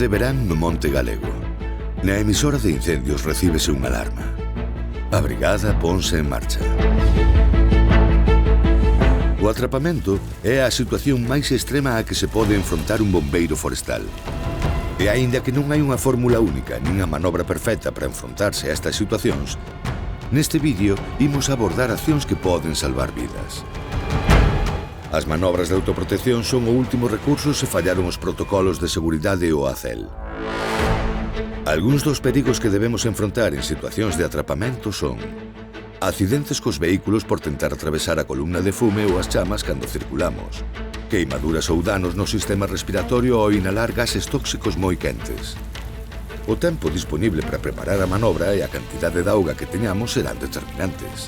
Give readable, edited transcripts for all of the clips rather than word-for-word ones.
de verán no Monte Galego. Na emisora de incendios recíbese unha alarma. A brigada ponse en marcha. O atrapamento é a situación máis extrema a que se pode enfrontar un bombeiro forestal. E aínda que non hai unha fórmula única nin a manobra perfecta para enfrontarse a estas situacións, neste vídeo imos abordar accións que poden salvar vidas. As manobras de autoprotección son o último recurso se fallaron os protocolos de seguridade ou ACEL. Algúns dos perigos que debemos enfrontar en situacións de atrapamento son accidentes cos vehículos por tentar atravesar a columna de fume ou as chamas cando circulamos, queimaduras ou danos no sistema respiratorio ao inhalar gases tóxicos moi quentes. O tempo disponible para preparar a manobra e a cantidade de auga que teñamos serán determinantes.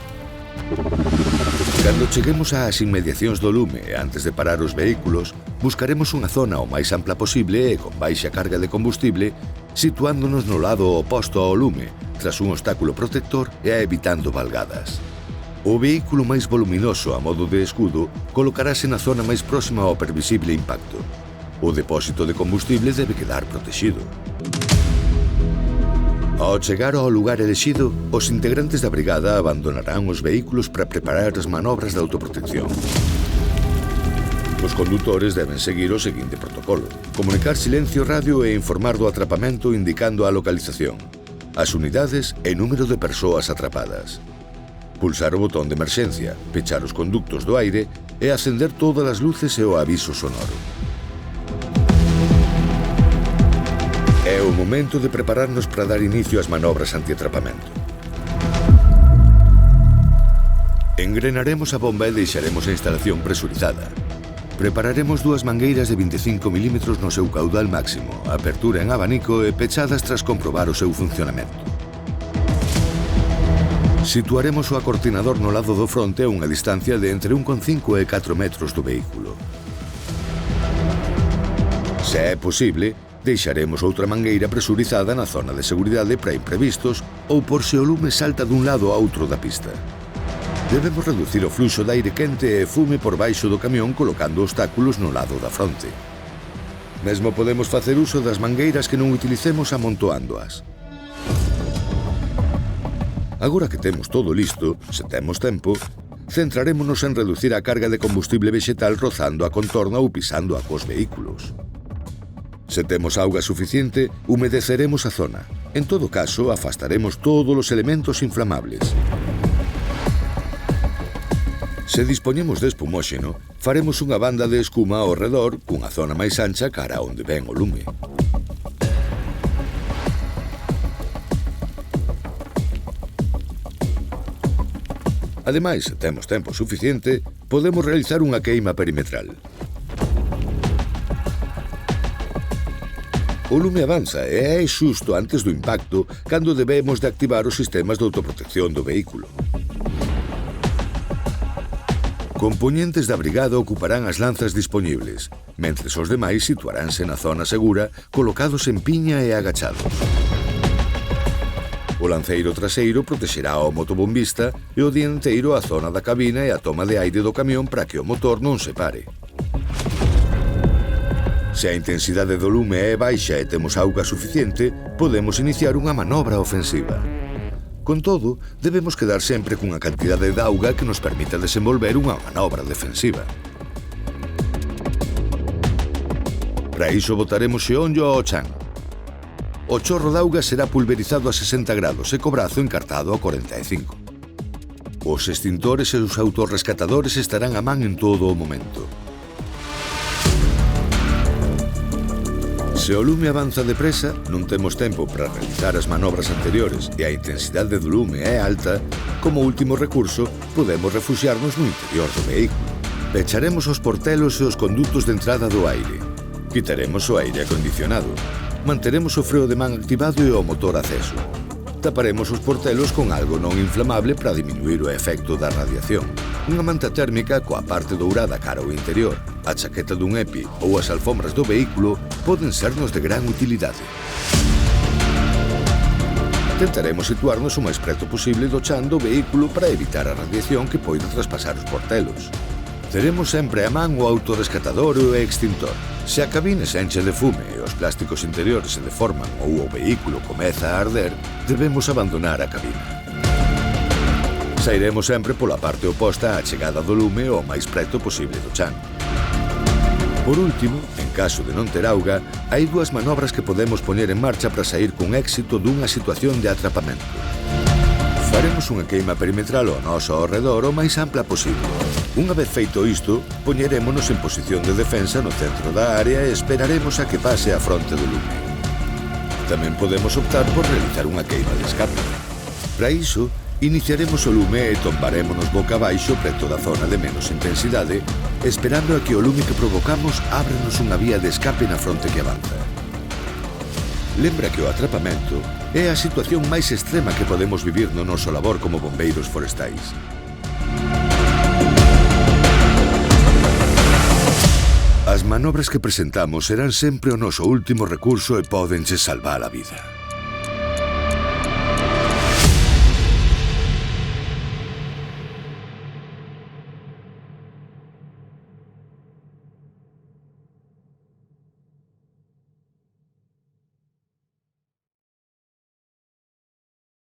Cando cheguemos ás inmediacións do lume e antes de parar os vehículos, buscaremos unha zona o máis ampla posible e con baixa carga de combustible, situándonos no lado oposto ao lume, tras un obstáculo protector e evitando valgadas. O vehículo máis voluminoso a modo de escudo colocarase na zona máis próxima ao previsible impacto. O depósito de combustible debe quedar protegido. Ao chegar ao lugar elexido, os integrantes da brigada abandonarán os vehículos para preparar as manobras de autoprotección. Os condutores deben seguir o seguinte protocolo: comunicar silencio radio e informar do atrapamento indicando a localización, as unidades e número de persoas atrapadas. Pulsar o botón de emerxencia, pechar os conductos do aire e acender todas as luces e o aviso sonoro. É o momento de prepararnos para dar inicio ás manobras antiatrapamento. Engrenaremos a bomba e deixaremos a instalación presurizada. Prepararemos dúas mangueiras de 25 mm no seu caudal máximo, apertura en abanico e pechadas tras comprobar o seu funcionamento. Situaremos o acortinador no lado do fronte a unha distancia de entre 1,5 e 4 metros do vehículo. Se é posible, deixaremos outra mangueira presurizada na zona de seguridade para imprevistos ou por se o lume salta dun lado a outro da pista. Debemos reducir o fluxo de aire quente e fume por baixo do camión colocando obstáculos no lado da fronte. Mesmo podemos facer uso das mangueiras que non utilicemos amontoándoas. Agora que temos todo listo, se temos tempo, centrarémonos en reducir a carga de combustible vexetal rozando a contorna ou pisando a cos vehículos. Se temos auga suficiente, humedeceremos a zona. En todo caso, afastaremos todos os elementos inflamables. Se dispoñemos de espumóxeno, faremos unha banda de escuma ao redor cunha zona máis ancha cara onde ven o lume. Ademais, se temos tempo suficiente, podemos realizar unha queima perimetral. O lume avanza e é xusto antes do impacto cando debemos de activar os sistemas de autoprotección do vehículo. Compoñentes da brigada ocuparán as lanzas dispoñibles, mentres os demais situaránse na zona segura, colocados en piña e agachados. O lanceiro traseiro protexerá ao motobombista e o dianteiro a zona da cabina e a toma de aire do camión para que o motor non se pare. Se a intensidade do lume é baixa e temos auga suficiente, podemos iniciar unha manobra ofensiva. Con todo, debemos quedar sempre cunha cantidade de auga que nos permita desenvolver unha manobra defensiva. Para iso botaremos xeonllo ao chan. O chorro de auga será pulverizado a 60 grados e co brazo encartado a 45. Os extintores e os autorrescatadores estarán a man en todo o momento. Se o lume avanza depresa, non temos tempo para realizar as manobras anteriores e a intensidade do lume é alta, como último recurso, podemos refuxiarnos no interior do vehículo. Pecharemos os portelos e os condutos de entrada do aire. Quitaremos o aire acondicionado. Manteremos o freo de man activado e o motor aceso. Taparemos os portelos con algo non inflamable para diminuir o efecto da radiación. Unha manta térmica coa parte dourada cara ao interior, a chaqueta dun EPI ou as alfombras do vehículo poden sernos de gran utilidade. Tentaremos situarnos o máis preto posible do chan do vehículo para evitar a radiación que poida traspasar os portelos. Teremos sempre a man o autorescatador e o extintor. Se a cabine se enche de fume e os plásticos interiores se deforman ou o vehículo comeza a arder, debemos abandonar a cabina. Sairemos sempre pola parte oposta á chegada do lume o máis preto posible do chan. Por último, en caso de non ter auga, hai dúas manobras que podemos poñer en marcha para sair con éxito dunha situación de atrapamento. Faremos unha queima perimetral ao noso arredor o máis ampla posible. Unha vez feito isto, poñerémonos en posición de defensa no centro da área e esperaremos a que pase a fronte do lume. Tamén podemos optar por realizar unha queima de escape. Para iso, iniciaremos o lume e tombarémonos boca abaixo preto da zona de menos intensidade, esperando a que o lume que provocamos ábrenos unha vía de escape na fronte que avanza. Lembra que o atrapamento é a situación máis extrema que podemos vivir no noso labor como bombeiros forestais. As manobras que presentamos serán sempre o noso último recurso e pódenche salvar a vida.